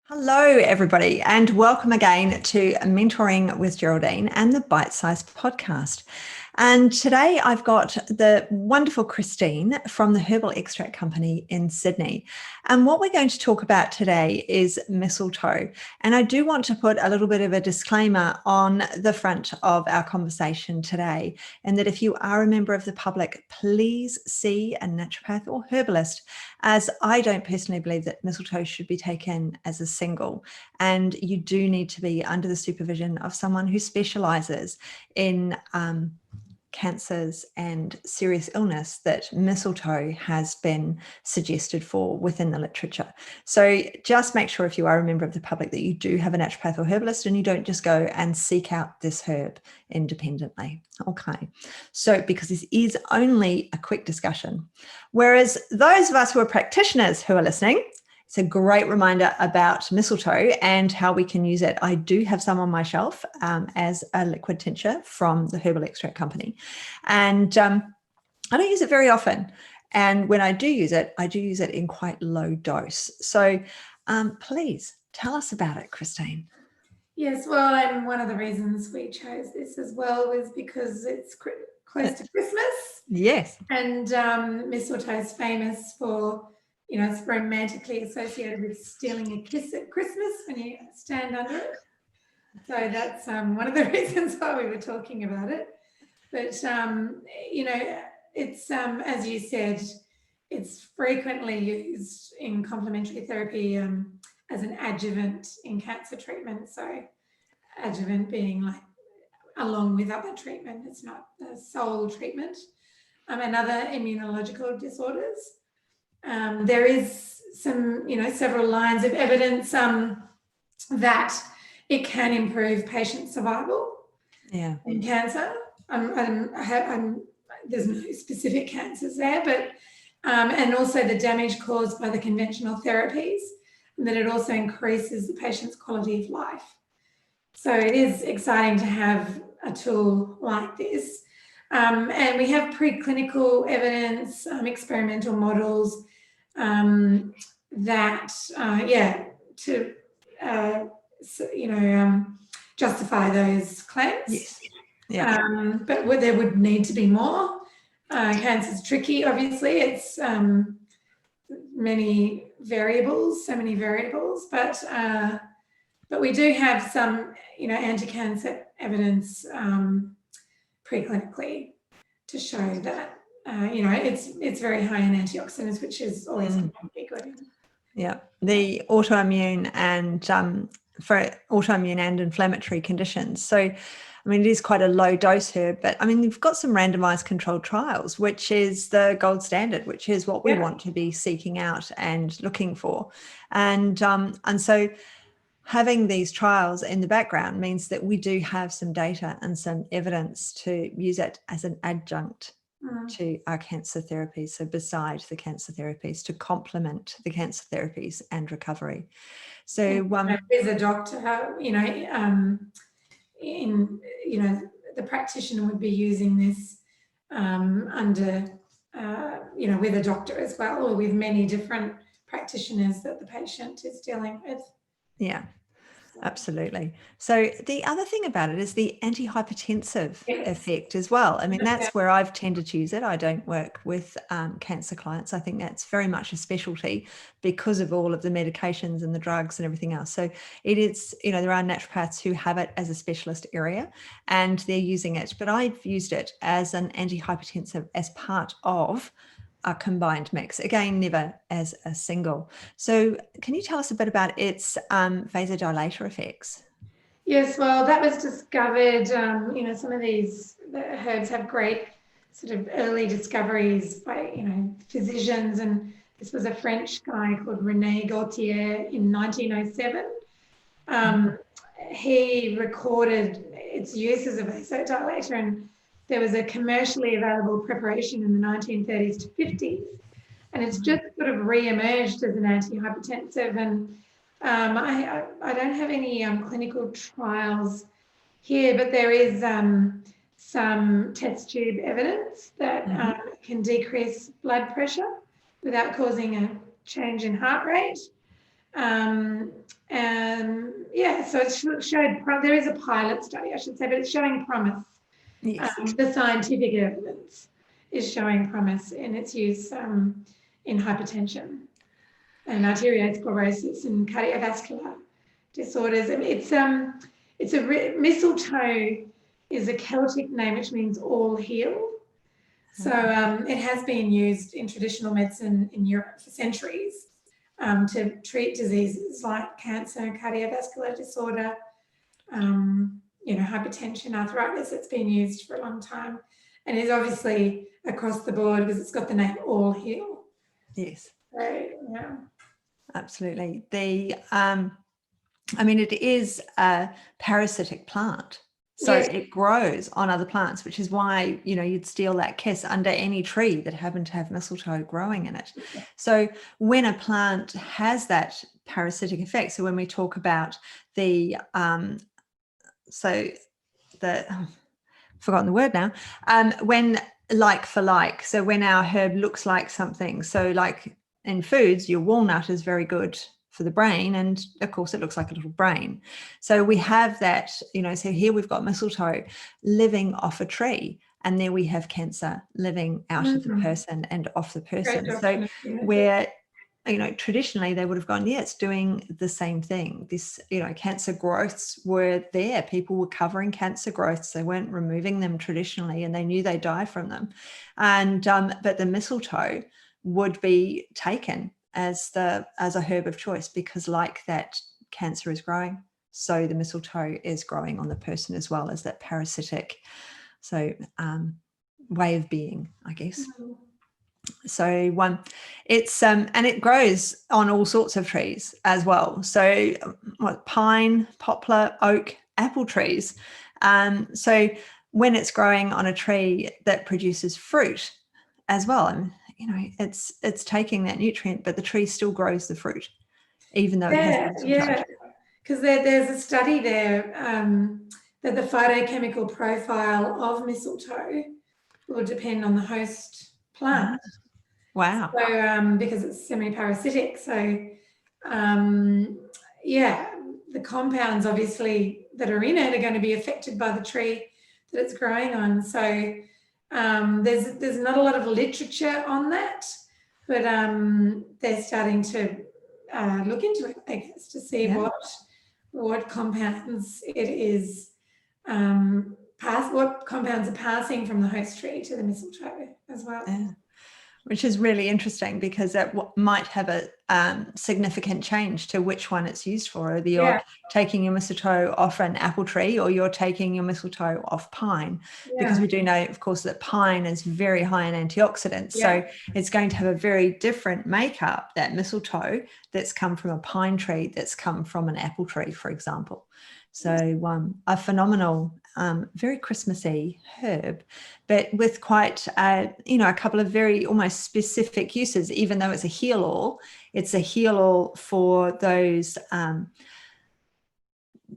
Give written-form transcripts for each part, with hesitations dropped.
Hello, everybody, and welcome again to Mentoring with Geraldine and the Bite Size podcast. And today I've got the wonderful Christine from the Herbal Extract Company in Sydney. And what we're going to talk about today is mistletoe. And I do want to put a little bit of a disclaimer on the front of our conversation today, and that if you are a member of the public, please see a naturopath or herbalist, as I don't personally believe that mistletoe should be taken as a single, and you do need to be under the supervision of someone who specializes in cancers and serious illness that mistletoe has been suggested for within the literature. So just make sure, if you are a member of the public, that you do have a naturopath or herbalist and you don't just go and seek out this herb independently. Okay, so because this is only a quick discussion, whereas those of us who are practitioners who are listening, it's a great reminder about mistletoe and how we can use it. I do have some on my shelf as a liquid tincture from the Herbal Extract Company. And I don't use it very often. And when I do use it in quite low dose. So please tell us about it, Christine. Yes, well, and one of the reasons we chose this as well was because it's close to Christmas. Yes. And mistletoe is famous for, it's romantically associated with stealing a kiss at Christmas when you stand under it. So that's one of the reasons why we were talking about it. But, it's, as you said, it's frequently used in complementary therapy as an adjuvant in cancer treatment. So adjuvant being like along with other treatment, it's not the sole treatment. And other immunological disorders. There is some, several lines of evidence that it can improve patient survival in cancer. There's no specific cancers there, but and also the damage caused by the conventional therapies, and that it also increases the patient's quality of life. So it is exciting to have a tool like this. And we have preclinical evidence, experimental models justify those claims. Yes. Yeah. But there would need to be more. Cancer is tricky, obviously. It's so many variables, but we do have some, anti-cancer evidence preclinically to show that it's very high in antioxidants, which is always going to be good. Yeah, the autoimmune and for autoimmune and inflammatory conditions. So, I mean, it is quite a low dose herb, but I mean, you've got some randomized controlled trials, which is the gold standard, which is what we want to be seeking out and looking for. And so having these trials in the background means that we do have some data and some evidence to use it as an adjunct to our cancer therapies. So besides the cancer therapies, to complement the cancer therapies and recovery. So as a doctor, the practitioner would be using this under, with a doctor as well, or with many different practitioners that the patient is dealing with. Yeah, absolutely. So the other thing about it is the antihypertensive effect as well. I mean, that's where I've tended to use it. I don't work with cancer clients. I think that's very much a specialty because of all of the medications and the drugs and everything else. So it is, there are naturopaths who have it as a specialist area and they're using it, but I've used it as an antihypertensive as part of a combined mix, again, never as a single. So can you tell us a bit about its vasodilator effects? Yes, well, that was discovered, some of these herbs have great sort of early discoveries by, physicians, and this was a French guy called René Gaultier in 1907. He recorded its use as a vasodilator, and there was a commercially available preparation in the 1930s to 50s, and it's just sort of re-emerged as an antihypertensive. And I don't have any clinical trials here, but there is some test tube evidence that can decrease blood pressure without causing a change in heart rate. And so it showed, there is a pilot study, I should say, but it's showing promise. Yes. The scientific evidence is showing promise in its use in hypertension and arteriosclerosis and cardiovascular disorders. And mistletoe is a Celtic name, which means all heal. So it has been used in traditional medicine in Europe for centuries to treat diseases like cancer, cardiovascular disorder, hypertension, arthritis. It's been used for a long time and is obviously across the board because it's got the name All Heal. Yes. So, yeah. Absolutely. It is a parasitic plant. So yes. It grows on other plants, which is why, you'd steal that kiss under any tree that happened to have mistletoe growing in it. So when a plant has that parasitic effect, so when we talk about I've forgotten the word now, when like for like, so when our herb looks like something, so like in foods, your walnut is very good for the brain, and of course it looks like a little brain. So we have that, so here we've got mistletoe living off a tree, and there we have cancer living out of the person and off the person. So where traditionally they would have gone, yeah, it's doing the same thing. This, cancer growths were there. People were covering cancer growths. They weren't removing them traditionally, and they knew they'd die from them. And but the mistletoe would be taken as a herb of choice, because like that cancer is growing, so the mistletoe is growing on the person as well as that parasitic way of being, I guess. So it's and it grows on all sorts of trees as well. So pine, poplar, oak, apple trees. So when it's growing on a tree that produces fruit as well, it's taking that nutrient, but the tree still grows the fruit, even though it has mistletoe. Because there's a study there that the phytochemical profile of mistletoe will depend on the host plant. Wow. So because it's semi-parasitic, so the compounds obviously that are in it are going to be affected by the tree that it's growing on. So there's not a lot of literature on that, but they're starting to look into it, I guess, to see what compounds it is, what compounds are passing from the host tree to the mistletoe as well. Yeah. Which is really interesting, because that might have a significant change to which one it's used for. Whether you're taking your mistletoe off an apple tree or you're taking your mistletoe off pine, because we do know, of course, that pine is very high in antioxidants. So it's going to have a very different makeup, that mistletoe that's come from a pine tree that's come from an apple tree, for example. So a phenomenal, very Christmassy herb, but with quite, a couple of very almost specific uses. Even though it's a heal-all, it's a heal-all for those,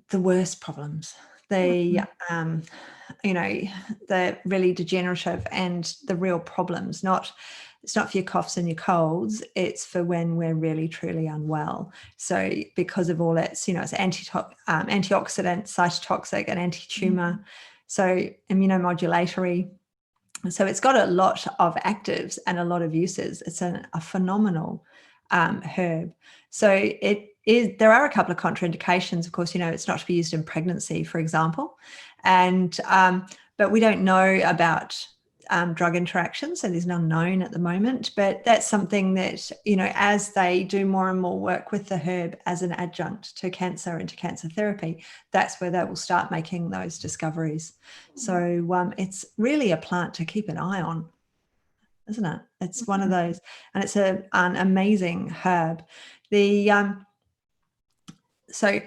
the worst problems, the really degenerative and the real problems. It's not for your coughs and your colds. It's for when we're really, truly unwell. So because of all its, it's antioxidant, cytotoxic, and anti-tumor, so immunomodulatory. So it's got a lot of actives and a lot of uses. It's a phenomenal herb. So there are a couple of contraindications. Of course, it's not to be used in pregnancy, for example. And but we don't know about drug interactions, so there's none known at the moment, but that's something that, as they do more and more work with the herb as an adjunct to cancer and to cancer therapy, that's where they will start making those discoveries. So it's really a plant to keep an eye on, isn't it? It's one of those, and it's an amazing herb. So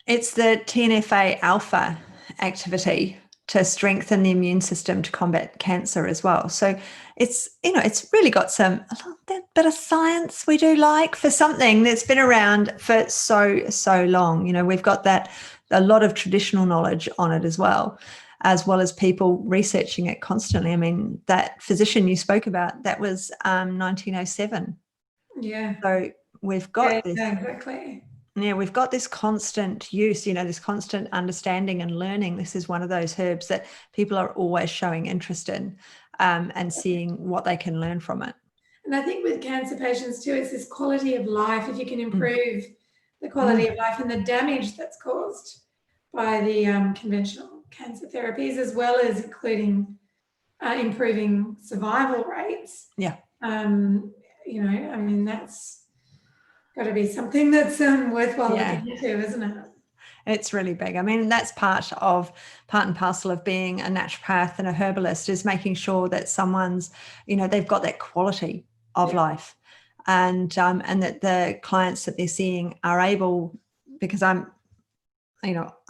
it's the TNFA alpha activity to strengthen the immune system to combat cancer as well. So it's really got a bit of science we do like for something that's been around for so long. We've got a lot of traditional knowledge on it as well as people researching it constantly. I mean, that physician you spoke about, that was 1907. Yeah. So we've got this. Yeah, exactly. Yeah, we've got this constant use, this constant understanding and learning. This is one of those herbs that people are always showing interest in, and seeing what they can learn from it. And I think with cancer patients too, it's this quality of life. If you can improve the quality of life and the damage that's caused by the conventional cancer therapies, as well as including improving survival rates. Yeah. That's got to be something that's worthwhile looking into, isn't it? It's really big. I mean, that's part and parcel of being a naturopath and a herbalist, is making sure that someone's, they've got that quality of life, and that the clients that they're seeing are able, because I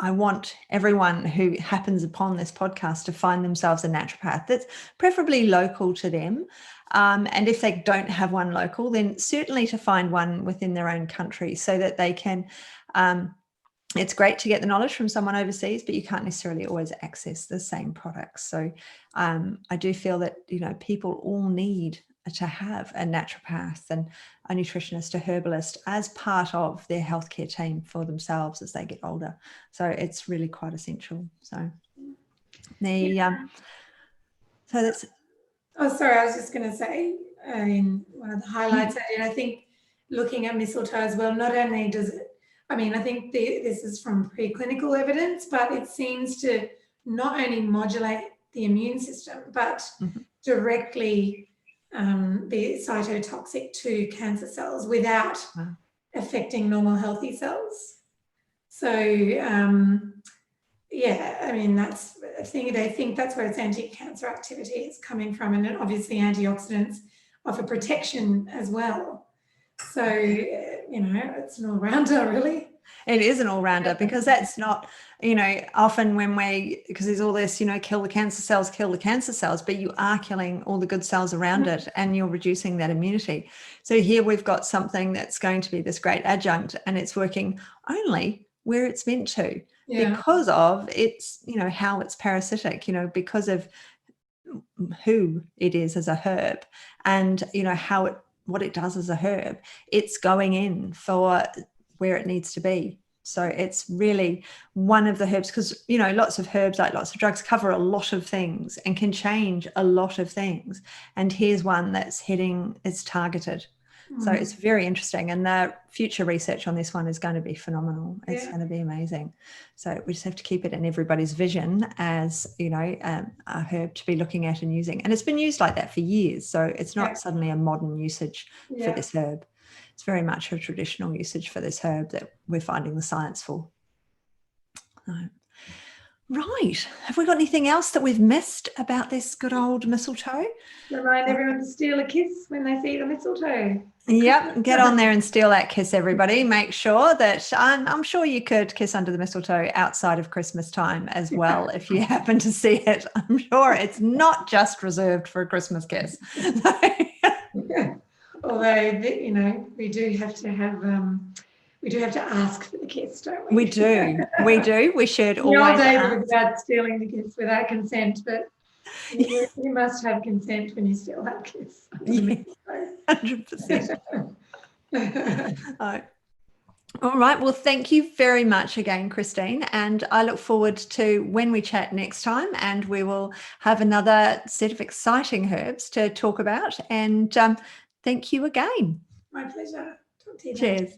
want everyone who happens upon this podcast to find themselves a naturopath that's preferably local to them. And if they don't have one local, then certainly to find one within their own country, so that they can, it's great to get the knowledge from someone overseas, but you can't necessarily always access the same products. So I do feel that, people all need to have a naturopath and a nutritionist, a herbalist as part of their healthcare team for themselves as they get older. So it's really quite essential. So so that's. Oh, sorry, I was just going to say, in one of the highlights I think looking at mistletoe as well, not only does it, I think this is from preclinical evidence, but it seems to not only modulate the immune system, but directly be cytotoxic to cancer cells without affecting normal healthy cells. So, that's a thing. They think that's where its anti-cancer activity is coming from. And obviously antioxidants offer protection as well. So, it's an all-rounder, really. It is an all-rounder, because that's not, often because there's all this, kill the cancer cells, but you are killing all the good cells around it, and you're reducing that immunity. So here we've got something that's going to be this great adjunct, and it's working only where it's meant to, because of its, how it's parasitic, because of who it is as a herb, and, what it does as a herb. It's going in for where it needs to be. So it's really one of the herbs, because lots of herbs, like lots of drugs, cover a lot of things and can change a lot of things, and here's one that's it's targeted. So it's very interesting, and the future research on this one is going to be phenomenal. It's going to be amazing. So we just have to keep it in everybody's vision as a herb to be looking at and using, and it's been used like that for years, so it's not suddenly a modern usage for this herb. It's very much a traditional usage for this herb that we're finding the science for. Right. Have we got anything else that we've missed about this good old mistletoe? Remind everyone to steal a kiss when they see the mistletoe. Yep. Get on there and steal that kiss, everybody. Make sure that I'm sure you could kiss under the mistletoe outside of Christmas time as well, if you happen to see it. I'm sure it's not just reserved for a Christmas kiss. Although, we do have to ask for the kiss, don't we? We do. We should always ask. The old days ask. about stealing the kiss without consent, but you must have consent when you still have kiss. 100%. All right. Well, thank you very much again, Christine. And I look forward to when we chat next time, and we will have another set of exciting herbs to talk about. And thank you again. My pleasure. Talk to you Cheers. later.